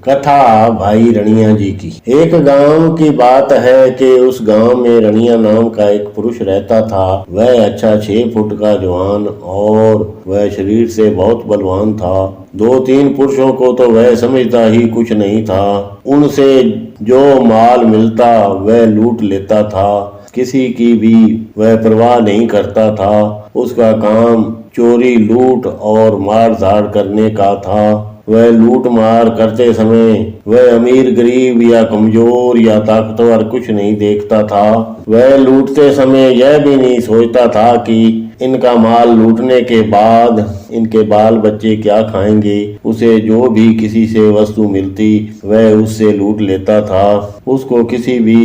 कथा भाई रनिया जी की। एक गांव की बात है कि उस गांव में रनिया नाम का एक पुरुष रहता था। वह अच्छा 6 फुट का जवान और वह शरीर से बहुत बलवान था। 2-3 पुरुषों को तो वह समझता ही कुछ नहीं था। उनसे जो माल मिलता वह लूट लेता था। किसी की भी वह परवाह नहीं करता था। उसका काम चोरी, लूट और मार धाड़ करने का था। वह लूट मार करते समय वह अमीर, गरीब या कमजोर या ताकतवर कुछ नहीं देखता था। वह लूटते समय यह भी नहीं सोचता था कि इनका माल लूटने के बाद इनके बाल बच्चे क्या खाएंगे। उसे जो भी किसी से वस्तु मिलती वह उससे लूट लेता था। उसको किसी भी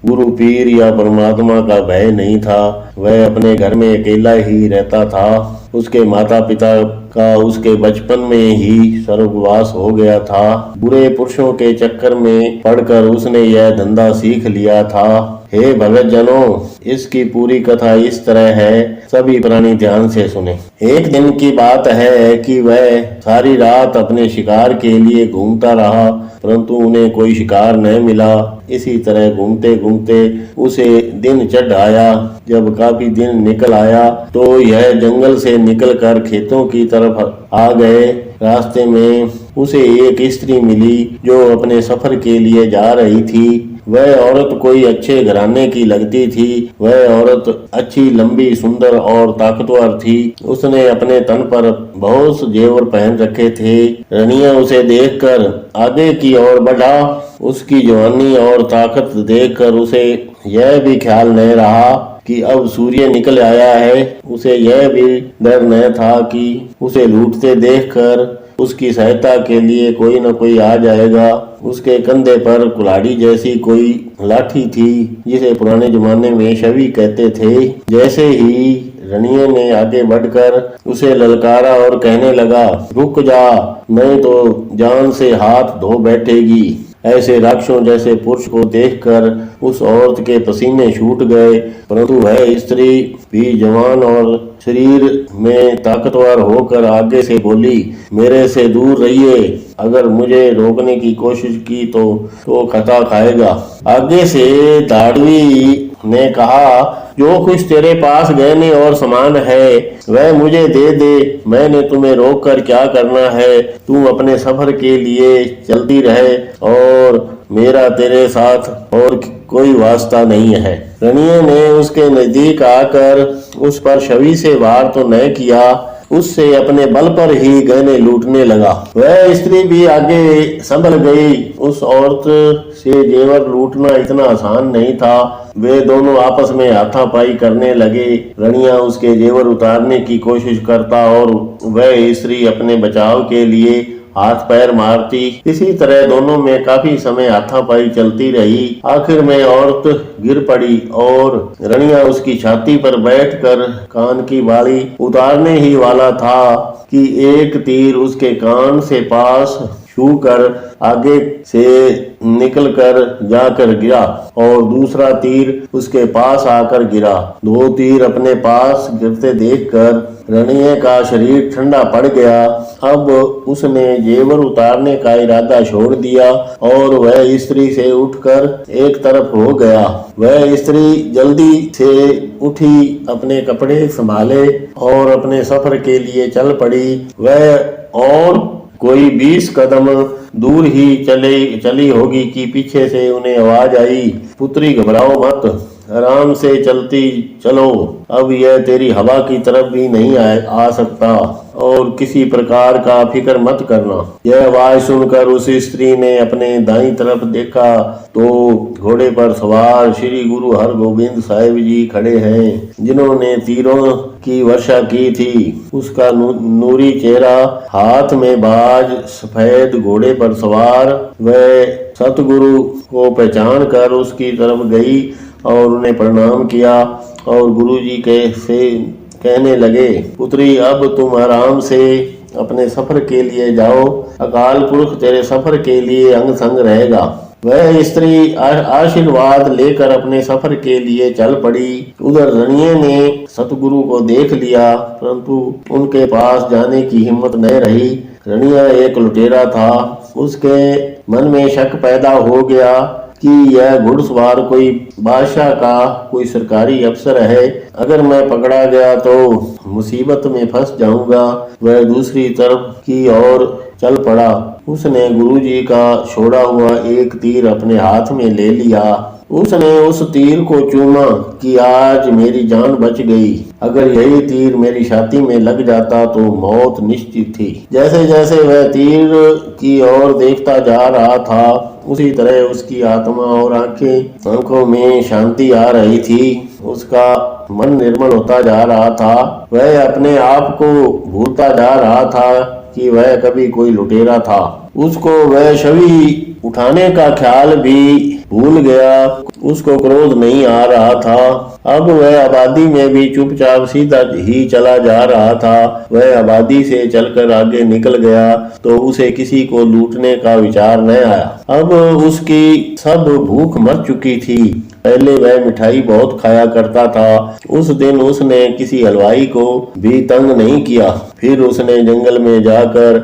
गुरु, पीर या परमात्मा का भय नहीं था। वह अपने घर में अकेला ही रहता था। उसके माता पिता का उसके बचपन में ही स्वर्गवास हो गया था। बुरे पुरुषों के चक्कर में पड़कर उसने यह धंधा सीख लिया था। हे भगत जनों, इसकी पूरी कथा इस तरह है, सभी प्राणी ध्यान से सुने। एक दिन की बात है कि वह सारी रात अपने शिकार के लिए घूमता रहा, परंतु उन्हें कोई शिकार न मिला। इसी तरह घूमते घूमते उसे दिन चढ़ आया। जब काफी दिन निकल आया तो यह जंगल से निकलकर खेतों की तरफ आ गए। रास्ते में उसे एक स्त्री मिली जो अपने सफर के लिए जा रही थी। वह औरत कोई अच्छे घराने की लगती थी। वह औरत अच्छी, लंबी, सुंदर और ताकतवर थी। उसने अपने तन पर बहुत से जेवर पहन रखे थे। रनिया उसे देखकर आगे की ओर बढ़ा। उसकी जवानी और ताकत देखकर उसे यह भी ख्याल न रहा कि अब सूर्य निकल आया है। उसे यह भी डर न था कि उसे लूटते देखकर उसकी सहायता के लिए कोई न कोई आ जाएगा। उसके कंधे पर कुल्हाड़ी जैसी कोई लाठी थी जिसे पुराने जमाने में शवी कहते थे। जैसे ही रनिया ने आगे बढ़कर उसे ललकारा और कहने लगा, रुक जा, नहीं तो जान से हाथ धो बैठेगी। ऐसे राक्षसों जैसे पुरुष को देखकर उस औरत के पसीने छूट गए, परंतु वह स्त्री भी जवान और शरीर में ताकतवर होकर आगे से बोली, मेरे से दूर रहिए। अगर मुझे रोकने की कोशिश की तो खता खाएगा। आगे से धाड़वी ने कहा, जो कुछ तेरे पास गहने और सामान है वह मुझे दे दे। मैंने तुम्हें रोक कर क्या करना है। तुम अपने सफर के लिए चलती रहे और मेरा तेरे साथ और कोई वास्ता नहीं है। रनिया ने उसके नजदीक आकर उस पर छवि से वार तो न किया, उससे अपने बल पर ही गहने लूटने लगा। वह स्त्री भी आगे संभल गई। उस औरत से जेवर लूटना इतना आसान नहीं था। वे दोनों आपस में हाथापाई करने लगे। रनिया उसके जेवर उतारने की कोशिश करता और वह स्त्री अपने बचाव के लिए हाथ पैर मारती। इसी तरह दोनों में काफी समय हाथापाई चलती रही। आखिर में औरत गिर पड़ी और रनिया उसकी छाती पर बैठकर कान की बाली उतारने ही वाला था कि एक तीर उसके कान से पास छू कर आगे से निकलकर जाकर गिरा और दूसरा तीर उसके पास आकर गिरा। 2 तीर अपने पास गिरते देखकर रनिया का शरीर ठंडा पड़ गया। अब उसने जेवर उतारने का इरादा छोड़ दिया और वह स्त्री से उठकर एक तरफ हो गया। वह स्त्री जल्दी से उठी, अपने कपड़े संभाले और अपने सफर के लिए चल पड़ी। वह और कोई 20 कदम दूर ही चली होगी कि पीछे से उन्हें आवाज आई, पुत्री घबराओ मत, आराम से चलती चलो। अब यह तेरी हवा की तरफ भी नहीं आ सकता और किसी प्रकार का फिक्र मत करना। यह आवाज सुनकर उस स्त्री ने अपने दाईं तरफ देखा तो घोड़े पर सवार श्री गुरु हरगोबिंद साहिब जी खड़े हैं, जिन्होंने तीरों की वर्षा की थी। उसका नूरी चेहरा, हाथ में बाज, सफेद घोड़े पर सवार। वह सतगुरु को पहचान कर उसकी तरफ गई और उन्हें प्रणाम किया और गुरुजी से कहने लगे, पुत्री अब तुम आराम से अपने सफर के लिए जाओ। अकाल पुरख तेरे सफर के लिए अंग संग रहेगा। वह स्त्री आशीर्वाद लेकर अपने सफर के लिए चल पड़ी। उधर रणिये ने सतगुरु को देख लिया, परंतु उनके पास जाने की हिम्मत न रही। रणिया एक लुटेरा था। उसके मन में शक पैदा हो गया कि यह घुड़सवार कोई बादशाह का कोई सरकारी अफसर है। अगर मैं पकड़ा गया तो मुसीबत में फंस जाऊंगा। वह दूसरी तरफ की ओर चल पड़ा। उसने गुरुजी का छोड़ा हुआ एक तीर अपने हाथ में ले लिया। उसने उस तीर को चूमा कि आज मेरी जान बच गई। अगर यही तीर मेरी छाती में लग जाता तो मौत निश्चित थी। जैसे जैसे वह तीर की ओर देखता जा रहा था, उसी तरह उसकी आत्मा और आंखों में शांति आ रही थी। उसका मन निर्मल होता जा रहा था। वह अपने आप को भूलता जा रहा था कि वह कभी कोई लुटेरा था। उसको वह छवि उठाने का ख्याल भी भूल गया। उसको क्रोध नहीं आ रहा था। अब वह आबादी में भी चुपचाप सीधा ही चला जा रहा था। वह आबादी से चलकर आगे निकल गया तो उसे किसी को लूटने का विचार न आया। अब उसकी सब भूख मर चुकी थी। पहले वह मिठाई बहुत खाया करता था। उस दिन उसने किसी हलवाई को भी तंग नहीं किया। फिर उसने जंगल में जाकर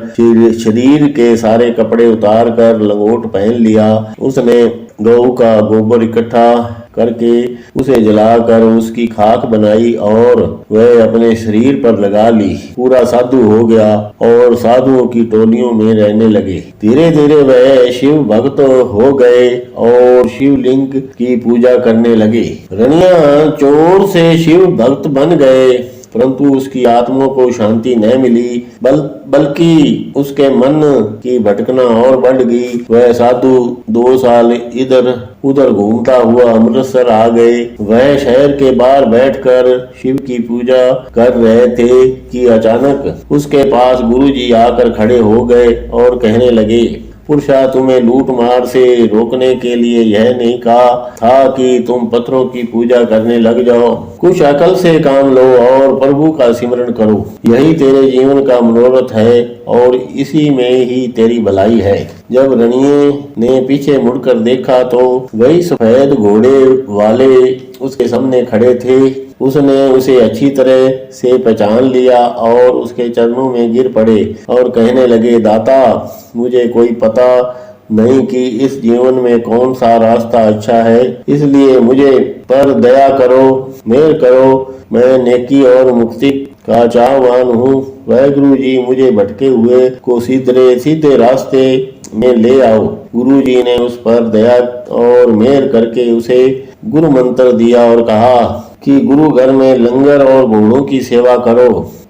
शरीर के सारे कपड़े उतार कर लंगोट पहन लिया। उसने गऊ का गोबर इकट्ठा करके उसे जलाकर उसकी खाक बनाई और वह अपने शरीर पर लगा ली। पूरा साधु हो गया और साधुओं की टोलियों में रहने लगे। धीरे धीरे वह शिव भक्त हो गए और शिवलिंग की पूजा करने लगे। रणिया चोर से शिव भक्त बन गए, परंतु उसकी आत्मा को शांति न मिली, बल्कि उसके मन की भटकना और बढ़ गई। वह साधु 2 साल इधर उधर घूमता हुआ अमृतसर आ गए। वह शहर के बाहर बैठकर शिव की पूजा कर रहे थे कि अचानक उसके पास गुरुजी आकर खड़े हो गए और कहने लगे, पुरुषा, तुम्हें लूट मार से रोकने के लिए यह नहीं कहा था कि तुम पत्थरों की पूजा करने लग जाओ। कुछ अकल से काम लो और प्रभु का सिमरन करो। यही तेरे जीवन का मनोरथ है और इसी में ही तेरी भलाई है। जब रणिये ने पीछे मुड़कर देखा तो वही सफेद घोड़े वाले उसके सामने खड़े थे। उसने उसे अच्छी तरह से पहचान लिया और उसके चरणों में गिर पड़े और कहने लगे, दाता, मुझे कोई पता नहीं कि इस जीवन में कौन सा रास्ता अच्छा है, इसलिए मुझे पर दया करो, मेहर करो। मैं नेकी और मुक्ति का चाहवान हूँ। वह गुरुजी मुझे भटके हुए को सीधे रास्ते में ले आओ। गुरुजी ने उस पर दया और मेहर करके उसे गुरु मंत्र दिया और कहा कि गुरु घर में लंगर और घोड़ों की सेवा करो।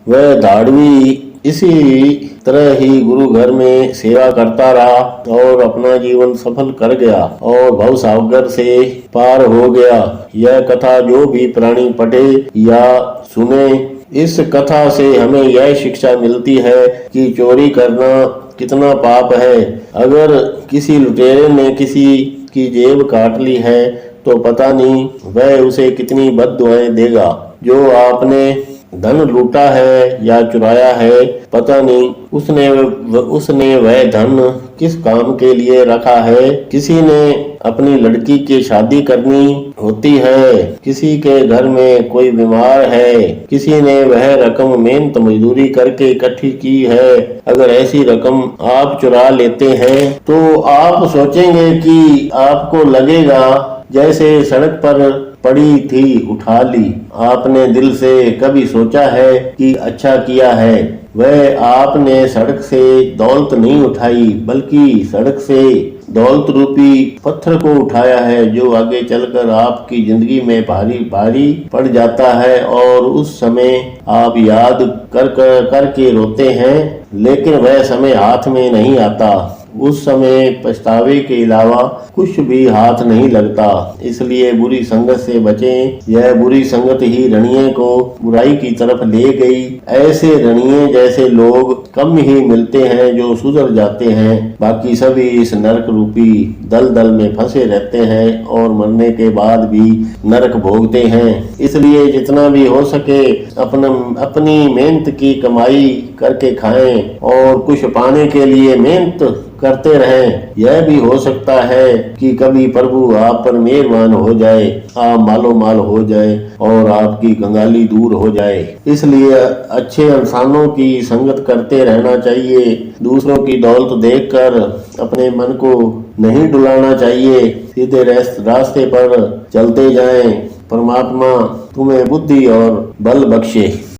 वह धाड़वी इसी तरह ही गुरु घर में सेवा करता रहा और अपना जीवन सफल कर गया और भवसागर से पार हो गया। यह कथा जो भी प्राणी पढ़े या सुने, इस कथा से हमें यह शिक्षा मिलती है कि चोरी करना कितना पाप है। अगर किसी लुटेरे ने किसी की जेब काट ली है तो पता नहीं वह उसे कितनी बद्दुआएं देगा। जो आपने धन लूटा है या चुराया है, पता नहीं उसने वह धन किस काम के लिए रखा है। किसी ने अपनी लड़की की शादी करनी होती है, किसी के घर में कोई बीमार है, किसी ने वह रकम मेहनत मजदूरी करके इकट्ठी की है। अगर ऐसी रकम आप चुरा लेते हैं तो आप सोचेंगे कि आपको लगेगा जैसे सड़क पर पड़ी थी उठा ली। आपने दिल से कभी सोचा है कि अच्छा किया है? वह आपने सड़क से दौलत नहीं उठाई, बल्कि सड़क से दौलत रूपी पत्थर को उठाया है, जो आगे चलकर आपकी जिंदगी में भारी भारी पड़ जाता है और उस समय आप याद करके रोते हैं, लेकिन वह समय हाथ में नहीं आता। उस समय पछतावे के अलावा कुछ भी हाथ नहीं लगता। इसलिए बुरी संगत से बचें। यह बुरी संगत ही रणिये को बुराई की तरफ ले गई। ऐसे रणिये जैसे लोग कम ही मिलते हैं जो सुधर जाते हैं। बाकी सभी इस नरक रूपी दलदल में फंसे रहते हैं और मरने के बाद भी नरक भोगते हैं। इसलिए जितना भी हो सके अपनी मेहनत की कमाई करके खाएं और कुछ पाने के लिए मेहनत करते रहें। यह भी हो सकता है कि कभी प्रभु आप पर मेहरबान हो जाए, आप मालो माल हो जाए और आपकी कंगाली दूर हो जाए। इसलिए अच्छे इंसानों की संगत करते रहना चाहिए। दूसरों की दौलत देखकर अपने मन को नहीं डुलाना चाहिए। सीधे रास्ते पर चलते जाएं। परमात्मा तुम्हें बुद्धि और बल बख्शे।